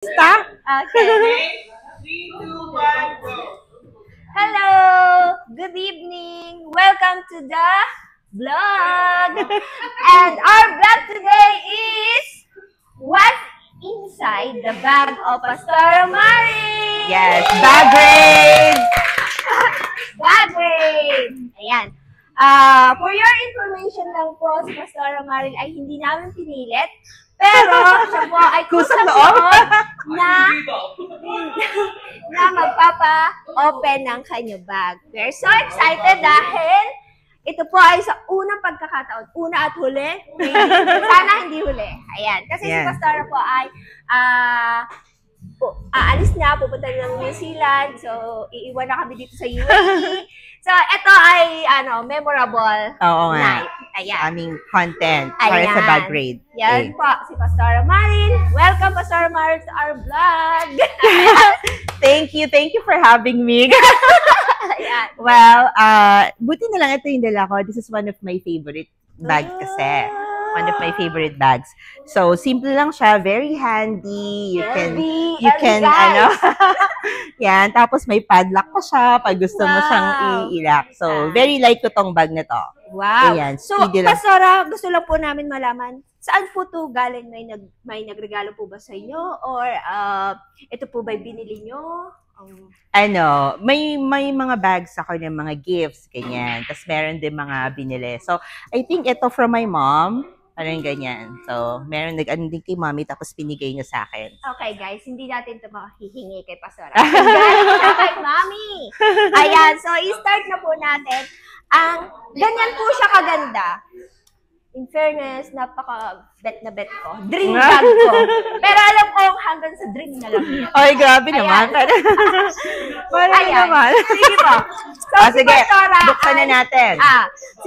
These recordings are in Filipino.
Stop. Okay. 3, 2, 1, go. Hello. Good evening. Welcome to the vlog. And our vlog today is what's inside the bag of Pastora Mari. Yes, bag grade. Bag grade. Ayan. For your information lang po, si Pastora Mari ay hindi namin pinilit. Pero siya po ay kusang loob na magpapa-open ng kanyang bag. We're so excited dahil ito po ay sa unang pagkakataon. Una at huli. Sana hindi huli. Ayan. Kasi si Pastora po ay aalis na, pupunta na ng New Zealand. So, iiwan na kami dito sa UAE. So, ito ay memorable night. Ayan. Aming content para sa bag grade. Yan po, si Pastora Marin. Welcome, Pastora Marin, to our vlog. Thank you for having me. Ayan. Well, buti na lang ito yung dala ko. This is one of my favorite bags kasi. One of my favorite bags. So, simple lang siya. Very handy. You can, yan. Tapos may padlock pa siya pag gusto mo siyang i-lock. So, very like ko tong bag na to. Wow. Ayan, so, Pastora, gusto lang po namin malaman, saan po to galing? May nagregalo po ba sa inyo? Or ito po ba'y binili nyo? May mga bags ako ng mga gifts, ganyan. Tapos meron din mga binili. So, I think ito from my mom. Parang ganyan. So, meron nag-ano din kay mommy tapos pinigay niya sa akin. Okay, guys. Hindi natin ito mahihingi kay Pastora. Galing siya kay mommy. Ayan. So, i-start na po natin. Ganyan po siya kaganda. In fairness, napaka-bet na bet ko. Dream bag ko. Pero alam ko, hanggang sa dream na lang yan. Ay, grabe naman. Parang naman. Sige po. So, si sige, Pastora, buksan na natin.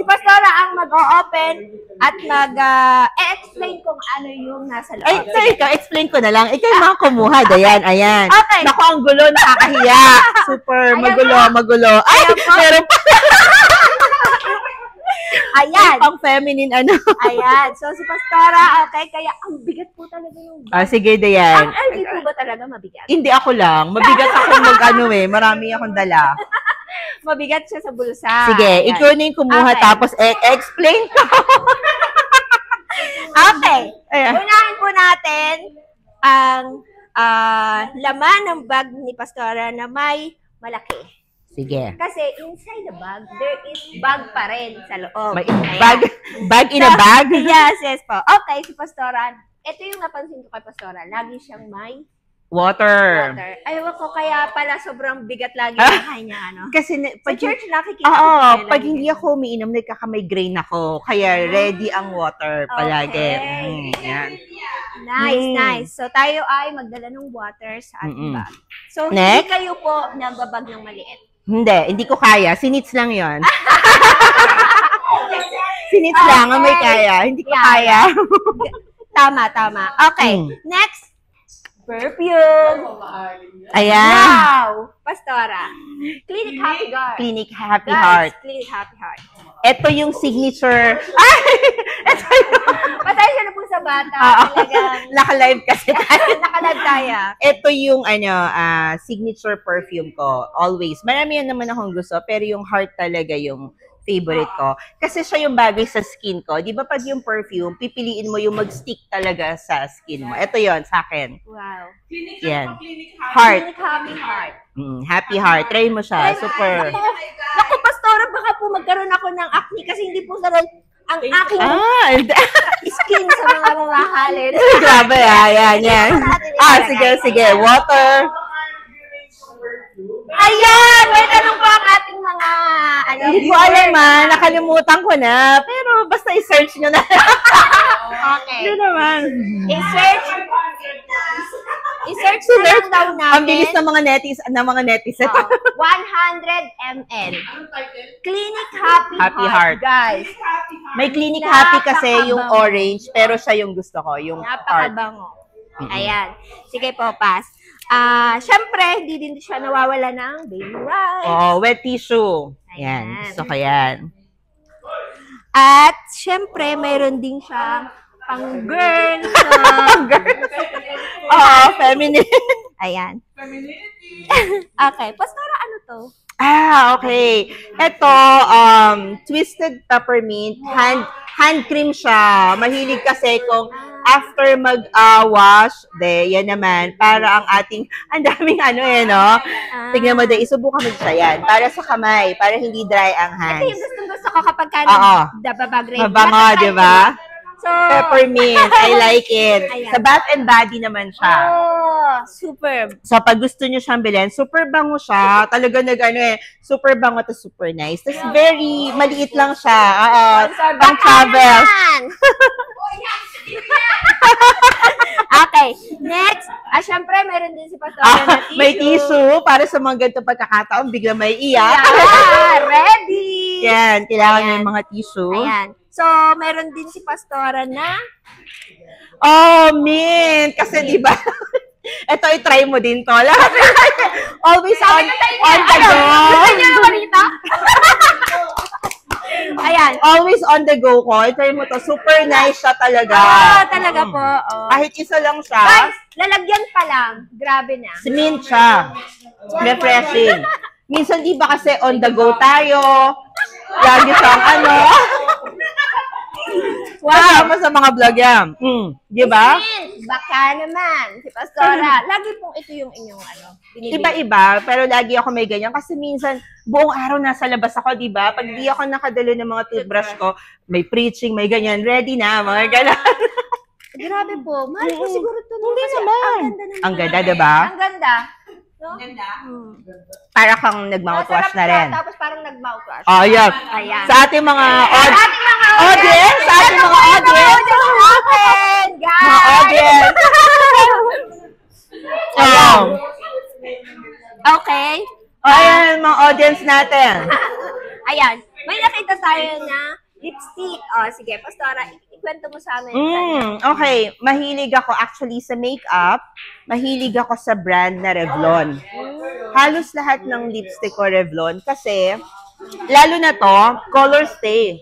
Si Pastora ang mag-o-open at mag-explain kung ano yung nasa loob. Ay, so ikaw, explain ko na lang. Ikaw yung mga kumuha. Ayan. Okay. Naku, ang gulo, nakakahiya. Super magulo. Ay, meron pa. Ayan. Pang feminine, Ayan. So, si Pastora, okay, kaya ang bigat po talaga yung bag. Sige, Dayan. Ang LV po ba talaga mabigat? Hindi ako lang. Mabigat ako marami akong dala. Mabigat siya sa bulsa. Sige, ayan. ikaw na yung kumuha tapos explain ko. Okay. Unahin po natin ang laman ng bag ni Pastora na may malaki. Sige. Kasi inside the bag, there is bag pa rin sa loob. May bag in a bag? Yes po. Okay, si Pastora, ito yung napansin ko kay Pastora. Lagi siyang may water. Ayaw ko, kaya pala sobrang bigat lagi ang kanya, Kasi sa church nakikita ko. Pag hindi ako umiinom, nagkaka-migraine ako. Kaya ready ang water palagi. Yan. Nice. So, tayo ay magdala ng water sa ating bag. So, next? Hindi kayo po nagbabag ng maliit. Hindi ko kaya. Sinits lang yon. Sinits lang ang may kaya. Hindi ko kaya. Tama. Okay. Next. Perfume. Ayan. Wow. Pastora. Clinic Happy Heart. Clinic Happy Heart. Clinic Happy Heart. Ito yung signature. Pasensya na po sa bata. Naka-live kasi tayo. Naka-live tayo. Ito yung signature perfume ko. Always. Marami yan naman akong gusto, pero yung heart talaga yung favorite ko. Kasi siya yung bagay sa skin ko. Di ba pag yung perfume, pipiliin mo yung mag-stick talaga sa skin mo. Ito yon sa akin. Wow. Yan. Heart. Clinic Happy Heart. Happy Heart. Try mo siya. Super. Naku, Pastora, baka po magkaroon ako ng acne kasi hindi po naroon ang aking skin sa mga mamahalin. Grabe, yan. Sige. Water. Ayan! May tanong po ang ating mga Hindi ko alam nakalimutan ko na. Pero basta i-search nyo na. Okay. Hindi naman. I-search na lang daw natin. Ang bilis ng mga netizen. 100 ml. Clinic Happy Heart, guys. May Clinic Happy kasi yung orange, pero siya yung gusto ko, yung heart. Napakabango. Ayan. Sige po, pass. Siyempre, hindi din siya nawawala ng baby wipes. Wet tissue. Yan. Gusto ko yan. At, siyempre, mayroon din siyang pang girl. Oo, feminine. Ayan. Femininity. Okay. Pastora, ano to? Okay. Ito, twisted peppermint, hand cream siya. Mahilig kasi kung after mag-wash, yan naman, para ang ating, ang daming no? Tignan mo, isubukan mo siya yan. Para sa kamay, para hindi dry ang Ito yung hands. gustong-gusto ko kapag Oo. nagdababag-rate. Mabango, di ba? So, Peppermint, I like it. Ayan. Sa Bath and Body naman siya. oh, superb. So, pag gusto nyo siyang bilhin, super bango siya. Talaga super bango to super nice. Tapos very maliit lang siya. Pang travel. Okay, next. Syempre, meron din si Pastora na tissue. May tissue para sa mga ganito pagkakataon, bigla may iyak. Ready! Yan, kailangan nyo yung mga tissue. Ayan. So, meron din si Pastora na Oh, man! Kasi di ba ito, i-try mo din to. Always on the go. Gusto niyo ako rito? Ayan. Always on the go ko. I-try mo to. Super nice siya talaga. Talaga po. Oh. Kahit isa lang siya. Guys, lalagyan pa lang. Grabe na. Mint siya. Refreshing. Minsan di ba kasi on the go tayo. Lagi siyang Wow! Sa mga vlog yan. Di ba? Baka naman. Si Pastora. Lagi pong ito yung inyong binibili. Iba-iba, pero lagi ako may ganyan. Kasi minsan, buong araw nasa labas ako, di ba? Pag di ako nakadalo ng mga toothbrush ko, may preaching, may ganyan, ready na, mga ganyan. Grabe po. Mahal po siguro ito. Hindi naman. Ang ganda, di ba? Ang ganda. No? Ganda. Para kang nag-mouthwash na rin. Tapos parang nag-mouthwash. Oh, yeah. Ayan. Sa ating mga audience, sa ating mga audience, guys! mga audience. Okay. Ayan, mga audience natin. Ayan. May nakita tayo na lipstick. Sige, Pastora, ikwento mo sa amin. Okay. Mahilig ako actually sa makeup. Mahilig ako sa brand na Revlon. Halos lahat ng lipstick ko Revlon kasi lalo na to, color stay.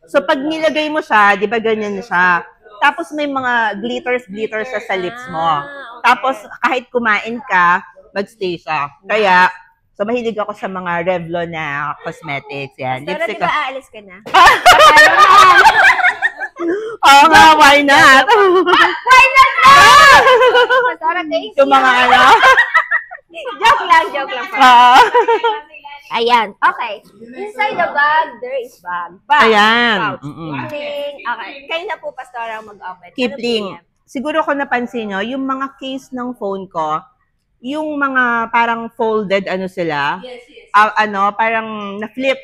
So pag nilagay mo siya, 'di ba ganyan siya. Tapos may mga glitters sa lips mo. Tapos kahit kumain ka, magstay siya. Kaya so mahilig ako sa mga Revlon na cosmetics yan. Pastora, Lipstick di ba aalis ka na? Oo nga, why not? Why not? Pastora, thank you. Yung mga Joke lang. Ayan. Okay. Inside the bag, there is bag. Ayan. Kipling. Okay. Kayo na po, Pastora, ang mag-open. Kipling. Siguro ko napansin nyo, yung mga case ng phone ko, yung mga parang folded, sila, parang na-flip.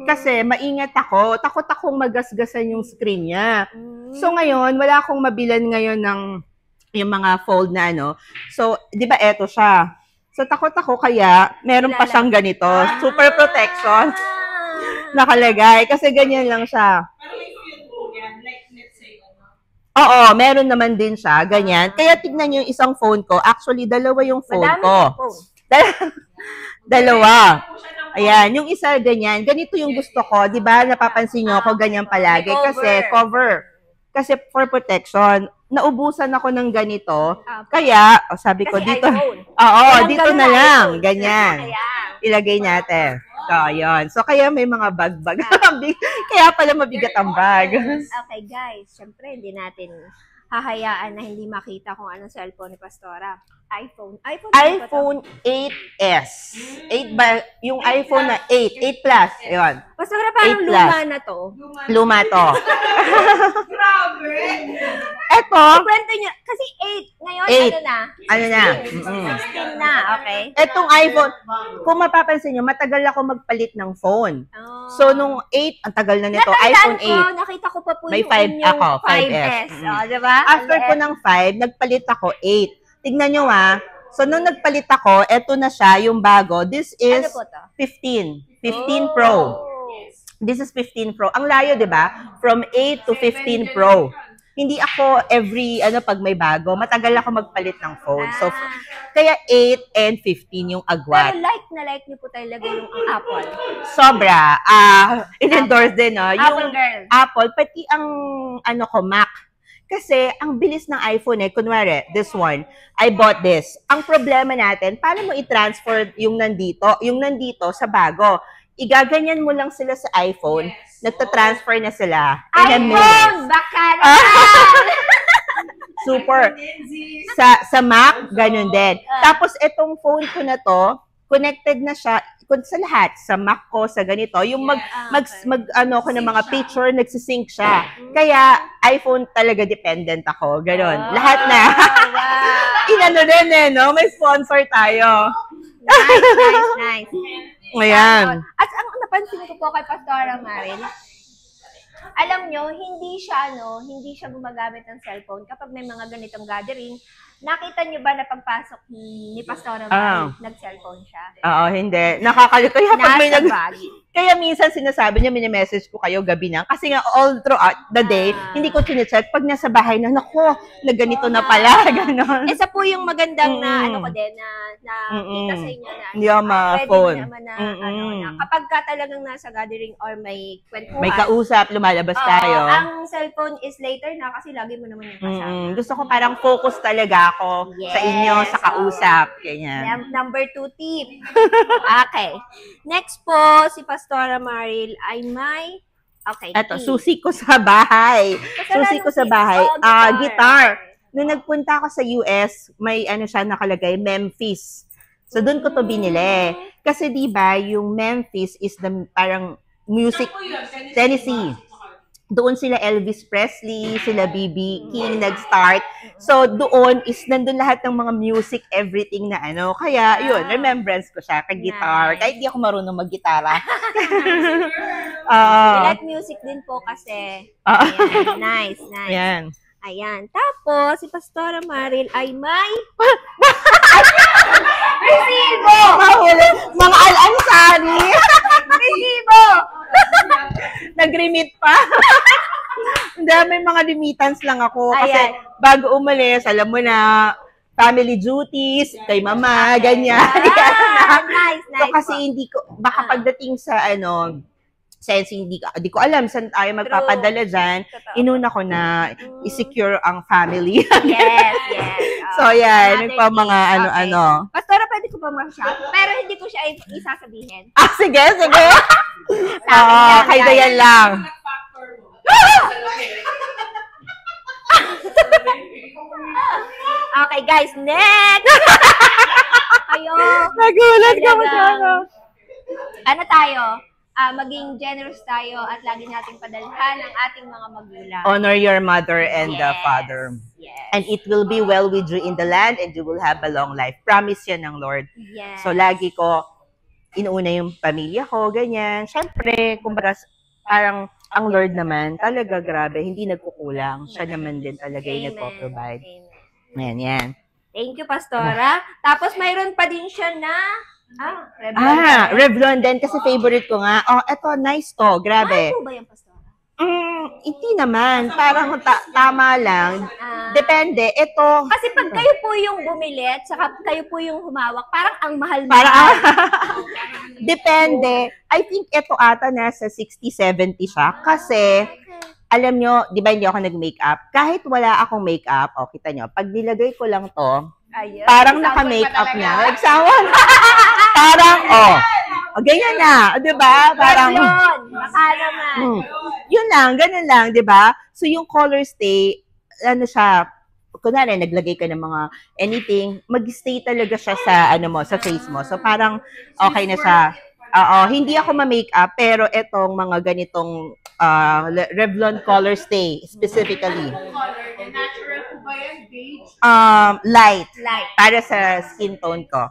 Kasi maingat ako, takot akong magasgasan yung screen niya. So ngayon, wala akong mabilan ngayon ng yung mga fold na So, di ba eto siya. So takot ako kaya meron pa siyang ganito. Super protection. Nakalagay. Kasi ganyan lang siya. Parang may feel po yan. Like, let's say, Oo, meron naman din siya. Ganyan. Kaya tignan niyo yung isang phone ko. Actually, dalawa yung phone ko. Dalawa. Ayan, yung isa ganyan. Ganito yung gusto ko. Di ba? Napapansin niyo ako ganyan palagi. Kasi cover. Kasi for protection. Naubusan ako ng ganito. Kaya, sabi ko dito. Oo, dito na lang. Ganyan. Ilagay natin. So, yun. So, kaya may mga bag-bag. Kaya pala mabigat ang bag. Okay, guys. Siyempre, hindi natin hahayaan na hindi makita kung anong cellphone ni Pastora. iPhone 8S. 8 ba? Yung iPhone na 8. 8 Plus. Ayun. Pastora, parang 8 plus. luma na to. Luma to. grabe! Eto. Kwento nyo. Kasi 8. Ngayon, 8. Ano na? 16 na. Okay. Etong iPhone, kung mapapansin nyo, matagal ako magpalit ng phone. So, nung 8, ang tagal na nito, iPhone 8. Nakita ko pa po May yung 5 inyong ako, 5S. 5S. Diba? After ko ng 5, nagpalit ako 8. Tignan nyo So, nung nagpalit ako, eto na siya, yung bago. This is Ano po to? 15. 15 Pro. This is 15 Pro. Ang layo, di ba? From 8 to 15 Pro. Hindi ako pag may bago, matagal ako magpalit ng phone. So, kaya 8 and 15 yung agwat. Pero like niyo po talaga yung Apple. Sobra. In-endorse din, no? Apple girl. Apple, pati ang, Mac. Kasi, ang bilis ng iPhone kunwari, this one, I bought this. Ang problema natin, paano mo i-transfer yung nandito sa bago? Igaganyan mo lang sila sa iPhone, nagta-transfer na sila. In a minute. iPhone! Baka na! Super. Sa Mac, ganun din. Tapos, itong phone ko na to, connected na siya sa lahat. Sa Mac ko, sa ganito. Yung ko ng mga picture, nagsisync siya. Kaya, iPhone talaga dependent ako. Ganun. Lahat na. Wow. Inano din no? May sponsor tayo. Nice. Ayan. At ang napansin ko po kay Pastora Maril, alam nyo, hindi siya gumagamit ng cellphone kapag may mga ganitong gathering. Nakita nyo ba na pagpasok ni Pastora Maril, nag-cellphone siya? Oo, hindi. Nakakalito. Nasa bag. Kaya minsan sinasabi niya, mini-message ko kayo gabi na. Kasi nga, all throughout the day, hindi ko chinecheck. Pag nasa bahay na, nako, na ganito na pala. Ganon. Isa po yung magandang na kita sa inyo na hindi ako ma-phone. Pwede naman na kapag ka talagang nasa gathering or may kwentuhan. May kausap, lumalabas tayo. Ang cellphone is later na kasi lagi mo naman yung kasama. Gusto ko parang focus talaga ako sa inyo, sa kausap. Ganyan. Number 2 tip. Okay. Next po, si Pastora Maril ay may Eto, susi ko sa bahay. Susi ko sa bahay. Guitar. Nung nagpunta ako sa US, may siya nakalagay, Memphis. So, doon ko to binili. Kasi diba, yung Memphis is the parang music, Tennessee. Doon sila Elvis Presley, sila B.B. King nag-start. So, doon is nandun lahat ng mga music, everything na Kaya, yun, remembrance ko siya kay guitar. Kahit di ako marunong mag-gitara. Let music din po kasi. Ayan, nice. Ayan. Tapos, si Pastora Maril ay may resibo! Mga alansari! Resibo! Nag-remit pa. Hindi, may mga remittance lang ako. Kasi Ayan. bago umalis, alam mo na, family duties, kay mama, ganyan. Nice So, kasi hindi ko, baka pagdating sa since hindi ko alam saan tayo magpapadala dyan, inuna ko na i-secure ang family. Yes. So, yan, nagpa mga ano-ano. Pastora, pwede ko ba mag-shop? Pero hindi ko siya isasabihin. Sige. Yan, Kay yan. Dayan lang. Factor mo. Okay, guys, next! Kayo. Nagulat ka Talagang, mo. Ano tayo? Maging generous tayo at lagi nating padalhan ang ating mga magulang. Honor your mother and the father. Yes. And it will be well with you in the land and you will have a long life. Promise yan ng Lord. Yes. So, lagi ko, inuuna yung pamilya ko, ganyan. Siyempre, kumbaga, parang ang Lord naman, talaga grabe, hindi nagkukulang. Siya naman din talaga yung nagpo-provide. Amen. Yan. Thank you, Pastora. Tapos, mayroon pa din siya na Revlon din kasi favorite ko nga. Oh, eto, nice to. Grabe. Ano ba yung Pastora? Hindi naman. Parang tama lang. Depende. Ito. Kasi pag kayo po yung bumili at saka kayo po yung humawak, parang ang mahal-mahal. Parang, depende. I think ito ata nasa 60-70 siya. Kasi, alam nyo, di ba hindi ako nag-makeup? Kahit wala akong makeup, kita nyo, pag nilagay ko lang to, Ayun. parang naka-makeup na. Nagsawa na. Parang, ganyan na. Di ba? Parang, baka naman. Yun lang, ganun lang, di ba? So, yung color stay, siya, kunwari, naglagay ka ng mga anything, mag-stay talaga siya sa, sa face mo. So, parang, okay na siya. Hindi ako ma-makeup, pero etong mga ganitong Revlon color stay, specifically. Natural po ba yan? Beige? Light. Light. Para sa skin tone ko.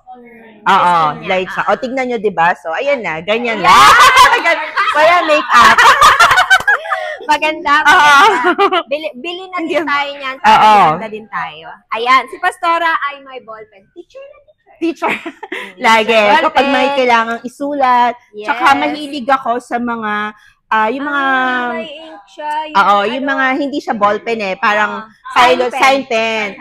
Light siya. O, tignan nyo, di ba? So, ayan na, ganyan lang. Wala makeup. Maganda. Bili na din tayo niyan. Maganda din tayo. Ayan, si Pastora ay may ballpen. Teacher. Lagi. Kapag may kailangang isulat. Yes. Tsaka mahilig ako sa mga, yung mga, may ink siya. yung mga, hindi siya ballpen parang sign pen.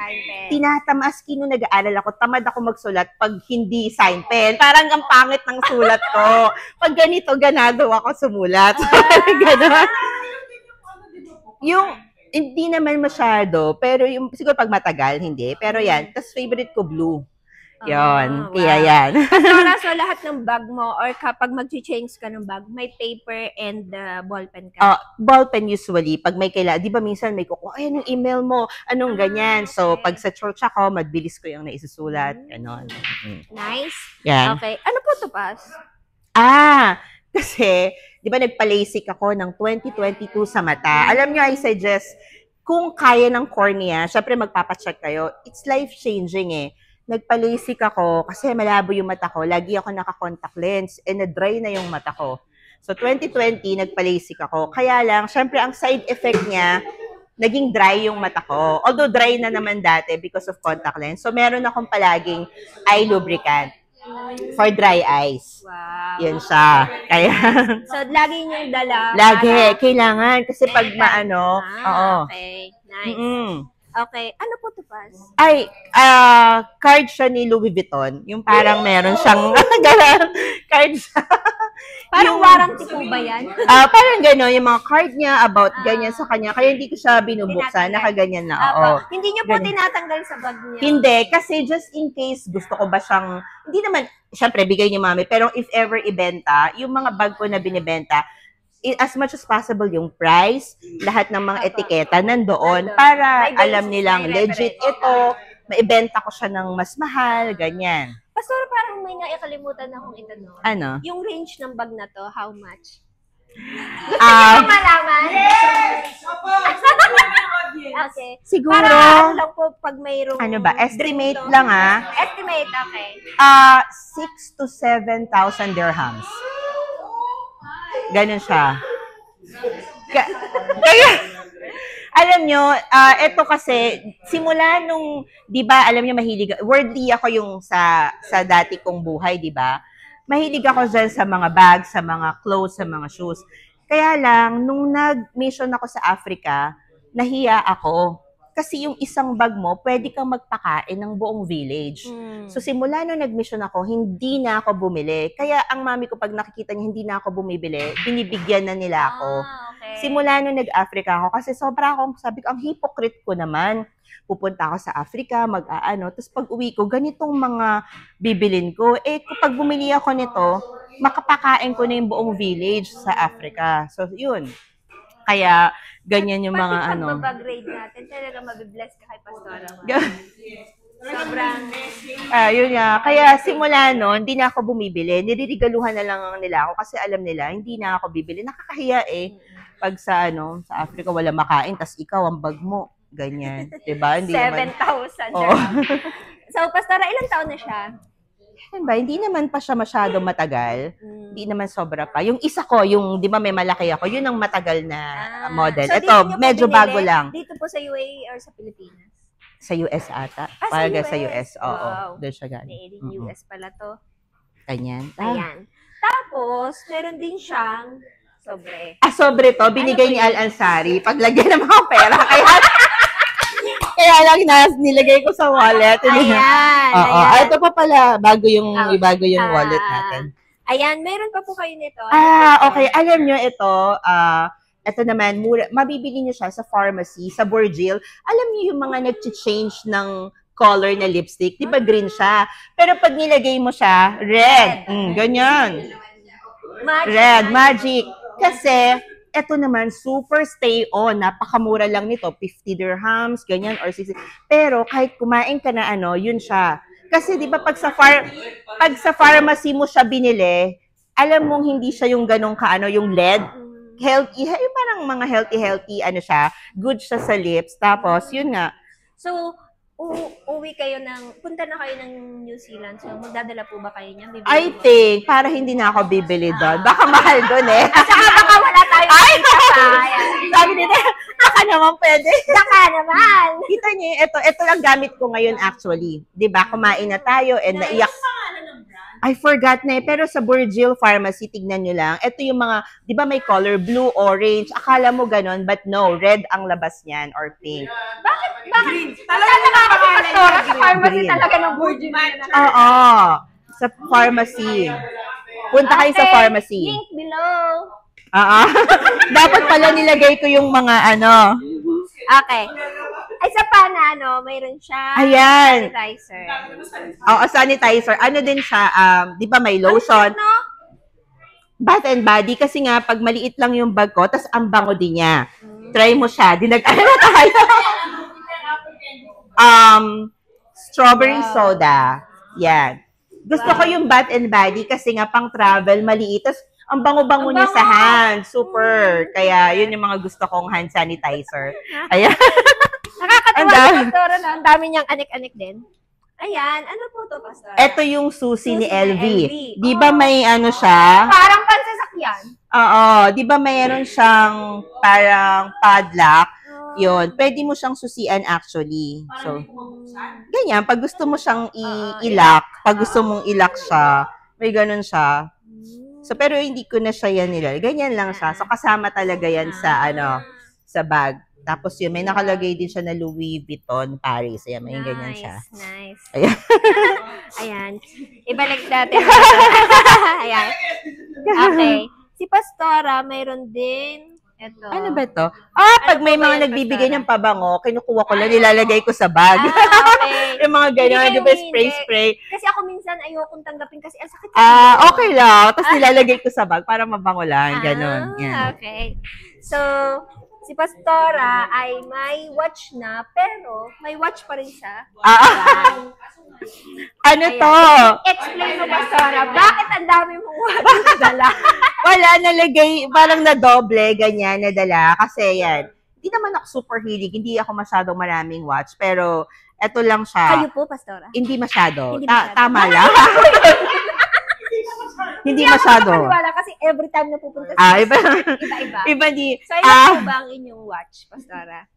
Tinatamas nung nag-aaral ako, tamad ako magsulat pag hindi sign pen. Parang ang pangit ng sulat ko. Pag ganito, ganado ako sumulat. Ganon. Yung, Hindi naman masyado, pero yung, siguro pag matagal, hindi. Pero yan, tas favorite ko blue. Yon, kaya yan. Pastora, so lahat ng bag mo or kapag mag-change ka ng bag, may paper and ballpen ka? Ballpen usually, pag may kailangan, di ba minsan may kukuha, ay, anong email mo, anong ganyan. So, pag sa church ako, mabilis ko yung naisusulat, ganon. Nice. Yan. Okay. Ano po to, Pas? Kasi, di ba nagpa-LASIK ako ng 2022 sa mata. Alam nyo, I suggest, kung kaya ng cornea, syempre magpapacheck kayo, it's life-changing eh. Nagpa-LASIK ako kasi malabo yung mata ko. Lagi ako naka-contact lens and na-dry na yung mata ko. So, 2020, nagpa-LASIK ako. Kaya lang, syempre, ang side effect niya, naging dry yung mata ko. Although dry na naman dati because of contact lens. So, meron akong palaging eye lubricant for dry eyes. Wow. Yan siya. Kaya, So, lagi niyong dala. lagi, kailangan. Kasi pag maano, oo. Okay. Nice. Okay. Ano po to, Pas? Ay, card siya ni Louis Vuitton. Yung parang meron siyang card siya. Parang warranty po ba yan? Parang gano'n, yung mga card niya about ganyan sa kanya. Kaya hindi ko siya binubuksan. Nakaganyan na, oo. Hindi niyo po tinatanggal sa bag niya? Hindi, kasi just in case gusto ko ba siyang, hindi naman, syempre, bigay ni mami, pero if ever ibenta, yung mga bag ko na binibenta, as much as possible yung price, lahat ng mga etiketa nandoon para alam nilang legit ito, maibenta ko siya ng mas mahal, ganyan. Pastor, parang may naikalimutan akong itanong. Ano? Yung range ng bag na to, how much? Malaman? Okay. Siguro, Para ano lang po pag mayroong... ano ba, estimate lang Estimate, okay. 6,000 to 7,000 dirhams. Ganun siya. Kaya, alam nyo, ito kasi, simula nung, di ba, alam nyo, mahilig, worldly ako yung sa dati kong buhay, di ba? Mahilig ako dyan sa mga bags, sa mga clothes, sa mga shoes. Kaya lang, nung nag-mission ako sa Africa, nahiya ako. Kasi yung isang bag mo, pwede kang magpakain ng buong village. So, simula nung nag-mission ako, hindi na ako bumili. Kaya ang mami ko, pag nakikita niya, hindi na ako bumibili, binibigyan na nila ako. Okay. Simula nung nag-Africa ako, kasi sobra akong, sabi ko, ang hypocrite ko naman. Pupunta ako sa Africa, mag-aano, tapos pag uwi ko, ganitong mga bibilin ko. Kapag bumili ako nito, makapakain ko na yung buong village sa Africa. So, yun. Kaya, ganyan yung mga ano. Pati pag-grade natin, talaga mabibless ka kay Pastora. Sobrang... Yun nga. Kaya simula noon, hindi na ako bumibili. Niririgaluhan na lang nila ako kasi alam nila, hindi na ako bibili. Nakakahiya pag sa Africa wala makain, tas ikaw ang bag mo. Ganyan. Diba? Hindi 7,000. Oo. So, Pastora, ilang taon na siya? Hindi naman pa siya masyado matagal. Hindi naman sobra pa. Yung isa ko, yung, di ba may malaki ako, yun ang matagal na model. So, ito, medyo bago lang. Dito po sa UAE or sa Pilipinas? Sa US ata. Sa US? Sa US, oo. Wow. Doon siya galing. Made in US pala to. Ganyan. Ayan. Tapos, meron din siyang sobre. Sobre to, binigay ni Al Ansari. Paglagyan ng mga pera. Kaya lang nilagay ko sa wallet. Ayan. Oo. Ito pa pala, bago yung wallet natin. Ayan, meron pa po kayo nito. Okay. Alam nyo, ito naman, mura, mabibili nyo siya sa pharmacy, sa Burjil. Alam nyo yung mga nag-change ng color na lipstick. Di ba green siya? Pero pag nilagay mo siya, red. Ganyan. Red, magic. Kasi, ito naman, super stay on. Napakamura lang nito. 50 dirhams, ganyan, or 60. Pero kahit kumain ka na yun siya. Kasi di ba pag sa pharmacy mo siya binili, alam mong hindi siya yung ganong yung LED. Healthy, yung parang mga healthy, siya. Good siya sa lips. Tapos, yun nga. So, punta na kayo ng New Zealand. So, magdadala po ba kayo niya? I think, para hindi na ako bibili doon. Baka mahal doon At saka baka wala tayong kita pa. Sabi nila, baka naman pwede. Baka naman. Kita niyo, ito lang gamit ko ngayon actually. 'Di ba? Kumain na tayo and naiyak. I forgot na pero sa Burjil Pharmacy, tignan nyo lang. Ito yung mga, 'di ba may color blue, orange. Akala mo ganon, but no, red ang labas niyan or pink. Bakit? Talaga nakakapastora sa pharmacy talaga ng Burjil. Oo. Sa pharmacy. Punta kayo sa pharmacy. Link below. Dapat pala nilagay ko yung mga Okay. Ay, sa pa na, mayroon siya Ayan. sanitizer. Oo, sanitizer. Ano din siya, di ba may lotion? Ano? Bath and Body kasi nga pag maliit lang yung bag ko, tas ang bango din niya. Try mo siya. Ano na tayo? Strawberry soda. Yan. Gusto ko yung Bath and Body kasi nga pang travel, maliit. Tas ang bango-bango niya sa hand. Super. Kaya yun yung mga gusto kong hand sanitizer. Ayan. Nakakatuwa Ang si dami. Pastora na. Ang dami niyang anik-anik din. Ayan. Ano po to, Pastora? Ito yung susi ni Susi ni LV. LV. Di ba may ano siya? Parang pansasakyan. Oo. Di ba mayroon siyang parang padlock? Yun. Pwede mo siyang susian actually. So, ganyan. Pag gusto mo siyang i-lock, pag gusto mong i-lock siya, may ganun siya. So, pero hindi ko na siya yan nila. Ganyan lang siya. So, kasama talaga yan sa, sa bag. Tapos yun, may nakalagay din siya na Louis Vuitton Paris. Ayan, may ganyan siya. Nice. Ayan. Ayan. Ibalik natin. Ayan. Okay. Si Pastora, mayroon din. Ito. Ano ba to? Pag may po ba mga yan, nagbibigay Pastora? ng pabango, kinukuha ko lang, nilalagay ko sa bag. Okay. Yung mga gano'n, Hindi di ba, kayo spray-spray. Kasi ako minsan ayokong tanggapin kasi ang sakit. Okay lang. Tapos nilalagay ko sa bag para mabango lang. Ganon. Yan. Okay. So, si Pastora ay may watch na, pero may watch pa rin siya. Ano to? Explain mo, Pastora, bakit ang dami mong watch na dala? Wala, nalagay, parang na doble, ganyan, nadala. Kasi yan, hindi naman ako super hilig, hindi ako masyadong maraming watch, pero eto lang siya. Kayo po, Pastora? Hindi masyado. Hindi masyado. Tama lang. Hindi Ako masyado. makapaniwala kasi every time na pupunta sa Iba. iba-iba. Iba di. So, ilan po ba ang inyong watch, Pastora?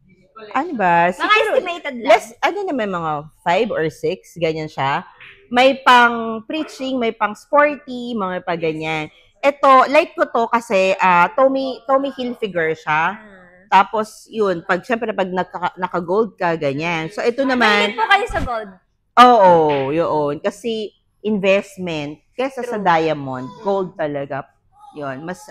Ano ba? Mga estimated lang. Ano naman, mga 5 or 6, ganyan siya. May pang preaching, may pang sporty, mga pa ganyan. Ito, like ko to kasi Tommy Hilfiger siya. Tapos, yun, syempre pag naka-gold ka, ganyan. So, ito naman, Mahilig po kayo sa gold. oo, yun. Kasi, investment, kesa sa True. diamond, gold talaga. Yun, mas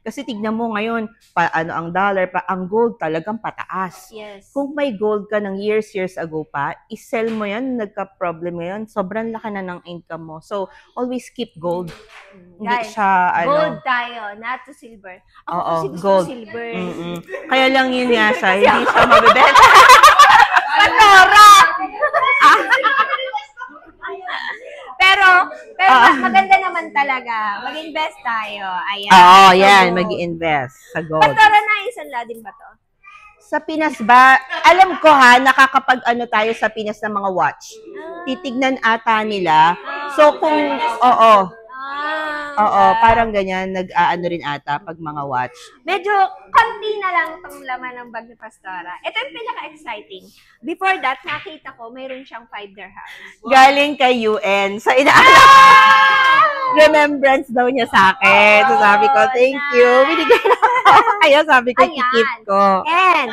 kasi tignan mo ngayon, ang dollar, ang gold talagang pataas. Yes. Kung may gold ka ng years ago pa, i-sell mo yan, nagka-problem ngayon, sobrang laki na ng income mo. So, always keep gold. Hindi Guys, siya, gold tayo, not to silver. Ako Oo, kasi gusto gold. ko silver. Kaya lang yun nga siya, hindi siya mabibenta. Pastora! pero maganda naman talaga. Mag-invest tayo. Ayan. Oo, So, yan, mag-invest sa gold. Pastora, naisanla din ba to? Sa Pinas ba, alam ko nakakapag tayo sa Pinas ng mga watch. Titignan ata nila. So kung, parang ganyan, rin ata pag mga watch. Medyo konti na lang itong laman ng bag ni Pastora. Ito yung pinaka-exciting. Before that, nakita ko, mayroon siyang 5 dirhams. Galing kay UN. Sa remembrance daw niya sa akin. So sabi ko, thank you. Binigay na ako. Kaya sabi ko, kikip ko. And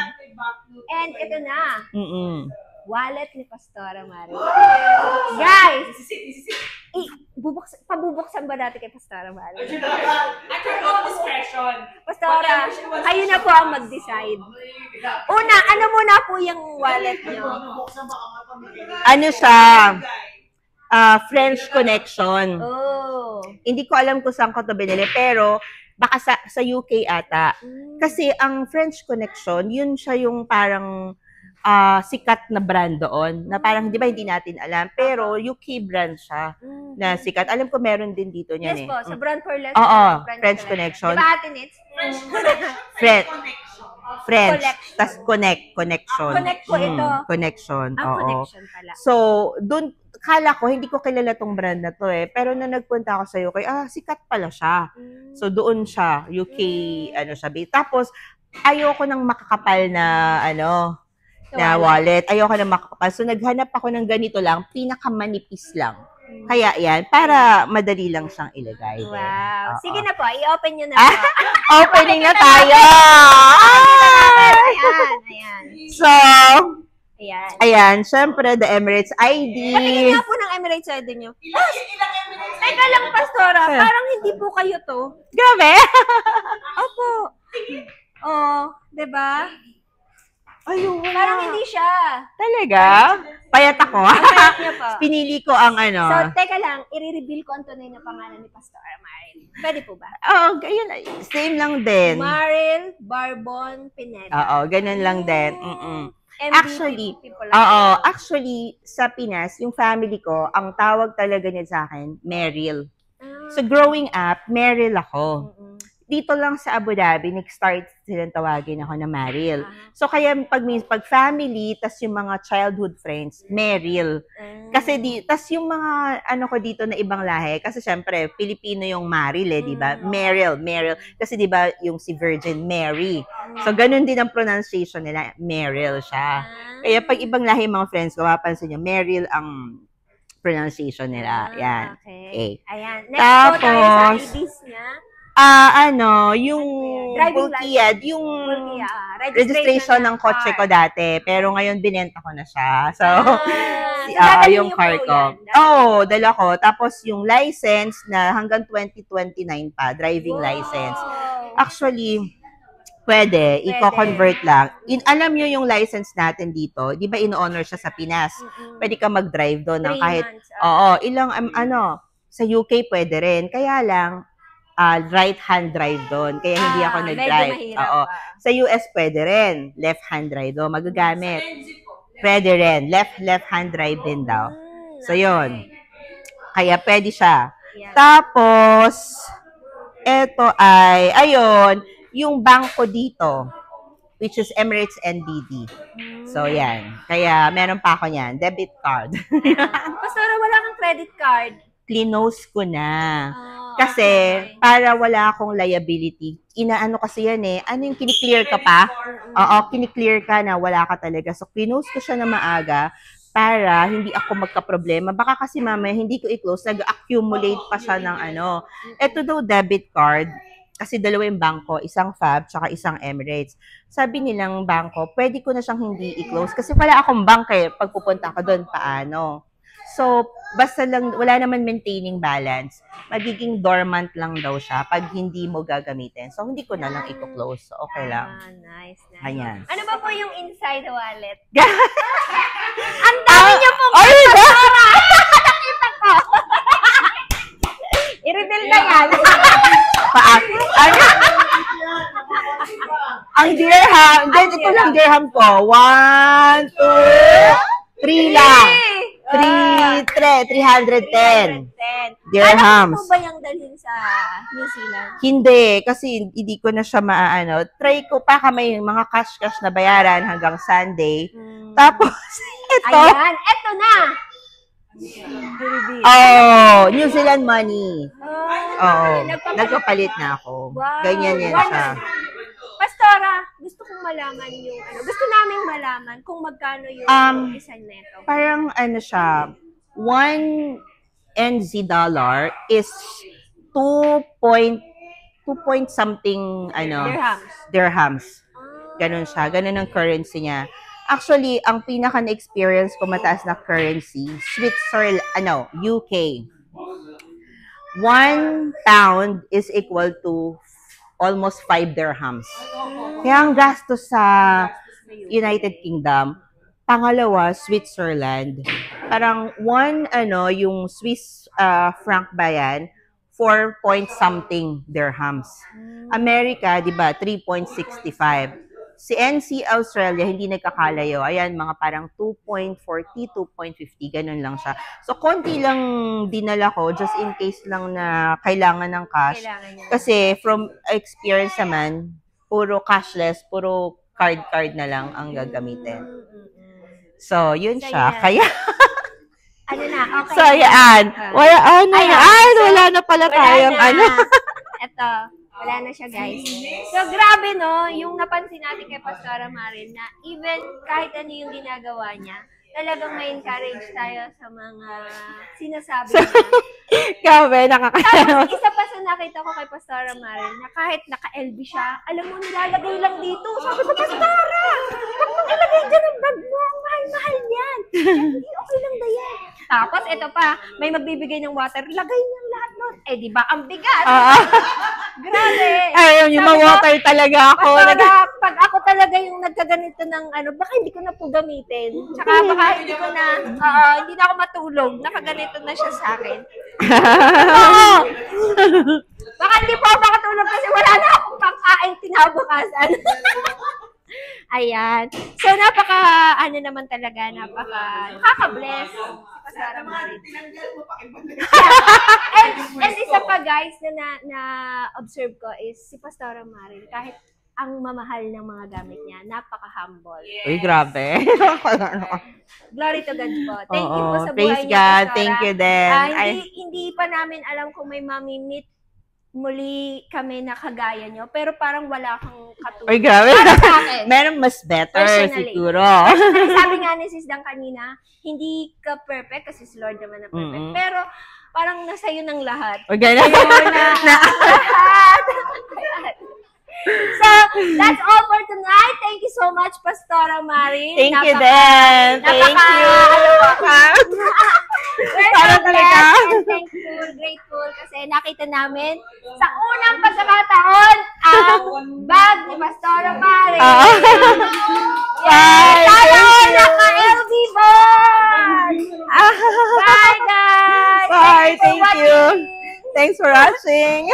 ito na. Wallet ni Pastora Mari. Guys! Pabubuksan ba natin kay Pastora Mari? At your own discretion. Pastora, kayo na po ang mag-decide. Una, ano muna po yung wallet niyo? Ano siya? French Connection. Oh. Hindi ko alam kung saan ko ito binili, pero baka sa UK ata. Kasi ang French Connection, yun siya yung parang sikat na brand doon. Na parang, di ba, hindi natin alam. Pero UK brand siya na sikat. Alam ko meron din dito niyan Yes po, sa brand for less. Oo, French Connection. Di ba atin it's? French. Tas connection. Connect po ito. Connection. Ang Oo. connection pala. So, doon, kala ko, hindi ko kilala tong brand na to Pero nung nagpunta ako sa UK, sikat pala siya. So, doon siya. UK, siya. Tapos, ayoko nang makakapal na, na wallet. Ayoko nang makakapal. So, naghanap ako ng ganito lang, pinakamanipis lang. Kaya yan, para madali lang siyang ilagay. Wow. Oo. Sige na po, i-open nyo na po. Opening na tayo! Ayan. So, ayan, syempre, the Emirates ID. Patingin nga po ng Emirates ID nyo. Teka lang, Pastora, parang hindi po kayo to. Grabe! Opo. Oh, 'di ba? Ayun. Parang hindi siya. Talaga? Payat ako. Payat niya po. Pinili ko ang ano. So, teka lang, i-reveal ko ang tunay na pangalan ni Pastor Maril. Pwede po ba? Oo, ayun. Same lang din. Maril Barbon Pineda. Oo, ganun lang din. MVP Actually, people actually, sa Pinas, yung family ko, ang tawag talaga niya sa akin, Meryl. So, growing up, Meryl ako. Dito lang sa Abu Dhabi, nag-start silang tawagin ako na Meryl. So, kaya pag family, tas yung mga childhood friends, Meryl. Kasi tas yung mga ano ko dito na ibang lahi, kasi syempre, Pilipino yung Maril di ba? Meryl. Kasi di ba yung si Virgin Mary. So, ganun din ang pronunciation nila, Meryl siya. Kaya pag ibang lahi mga friends ko, mapapansin nyo, Meryl ang pronunciation nila. Yan. Okay. Ayan. Next Tapos, po tayo sa IDs niya. Yung Driving Bulkiad, yung registration ng kotse ko dati. Pero ngayon, binenta ko na siya. So, yung car ko. Dala ko. Tapos, yung license na hanggang 2029 pa, driving license. Actually, pwede. I-convert lang. Alam nyo yung license natin dito, di ba in-honor siya sa Pinas? Pwede ka mag-drive doon ng kahit, sa UK pwede rin. Kaya lang, right-hand drive doon. Kaya hindi ako nag-drive. Sa US pwede rin. Left-hand drive doon. Magagamit. Pwede rin. Left-hand drive din daw. So, yun. Kaya pwede siya. Tapos, eto yung bangko dito, which is Emirates NBD. So, yan. Kaya, meron pa ako yan. Debit card. Pastora, wala kang credit card. Clinose ko na. Kasi, para wala akong liability, inaano kasi yan ano yung kiniklear ka pa? Kiniklear ka na wala ka talaga. So, clinose ko siya na maaga para hindi ako magka-problema. Baka kasi mamaya, hindi ko i-close, nag-accumulate pa siya ng Ito daw, debit card, kasi dalawa yung bangko, isang FAB, tsaka isang Emirates. Sabi nilang bangko, pwede ko na siyang hindi i-close kasi wala akong bank pag pupunta ka doon, paano? So, basta lang, wala naman maintaining balance. Magiging dormant lang daw siya pag hindi mo gagamitin. So, hindi ko na lang i-close. So, okay lang. Nice. Ayan. Ano ba po yung inside wallet? Ang dami niyo pong pastora! Nakita ko! I-reveal na yan. Ang dirham. Ito lang dirham ko. 1, 2, 3 lang. 310 dirhams. Alam mo ba yung dalhin sa New Zealand? Hindi, kasi hindi ko na siya maaano. Try ko pa may mga cash na bayaran hanggang Sunday. Tapos, ito. Ayan, ito na. New Zealand money. Nagpapalit na ako. Ganyan yan siya. Pastora, gusto kong malaman yung gusto naming malaman kung magkano yung isa neto. Parang siya, 1 NZ dollar is 2 point something dirhams. Ganun siya. Ganun ang currency niya. Actually, ang pinaka na-experience ko mataas na currency, Switzerland, UK. 1 pound is equal to almost 5 dirhams. Kaya ang gastos sa United Kingdom, pangalawa, Switzerland. Parang yung Swiss franc ba yan, 4 point something dirhams. America, di ba, 3.65. Si NC Australia, hindi nagkakalayo. Ayan, mga parang 2.40, 2.50, ganun lang siya. So, konti lang dinala ko, just in case lang na kailangan ng cash. Kasi from experience naman, puro cashless, puro card na lang ang gagamitin. So, yun siya. Kaya, okay. So, yan. Wala na pala tayong Ito. Wala na siya, guys. So, grabe, no? Yung napansin natin kay Pastora Maril na even kahit ano yung ginagawa niya, talagang may encourage tayo sa mga sinasabi niya. Grabe, nakakatawa. Tapos, isa pa sa nakita ko kay Pastora Maril na kahit naka-LB siya, alam mo, nilalagay lang dito. Sabi ko, Pastora! Huwag ilagay dyan ang bag mo. Ang mahal-mahal yan. Hindi, okay lang ba yan? Tapos, ito pa, may magbibigay ng water. Lagay niyang lahat nun. Di ba? Ang bigat. Grabe. Ayaw niyo, Sabi ko, ma-water talaga ako. Pastora, pag ako talaga yung nagkaganito ng baka hindi ko na po gamitin. Tsaka baka hindi ko na, hindi na ako matulog. Nakaganito na siya sa akin. Oo. Baka hindi po ako makatulog kasi wala na akong pangkain tinabukasan. Ayan. So, naman talaga, nakaka-bless. Pastora Marin. And isa pa guys na observe ko is si Pastora Marin, kahit ang mamahal ng mga gamit niya, napaka-humble. Uy, grabe. Glory to God po. Thank you po sa buhay Praise niya, God. Pastora. Thank you din. Hindi pa namin alam kung may mamimit muli kami na kagaya nyo, pero parang wala kang katulad. Uy, grabe. Para sa akin. Meron mas better Personally. siguro. Sabi nga ni Sis Dang kanina, hindi ka perfect kasi si Lord naman na perfect. Pero parang nasa iyo ng lahat. Uy, ganun. Lahat. So, that's all for tonight. Thank you so much, Pastora Marin. Thank you din. Thank you. We're so blessed and thankful, grateful kasi nakita namin sa unang pagkakataon ang bag ni Pastora Marin. Yes! Sana all naka-LV bag! Bye, guys! Bye. Thank you for Thank you. watching. Thanks for watching.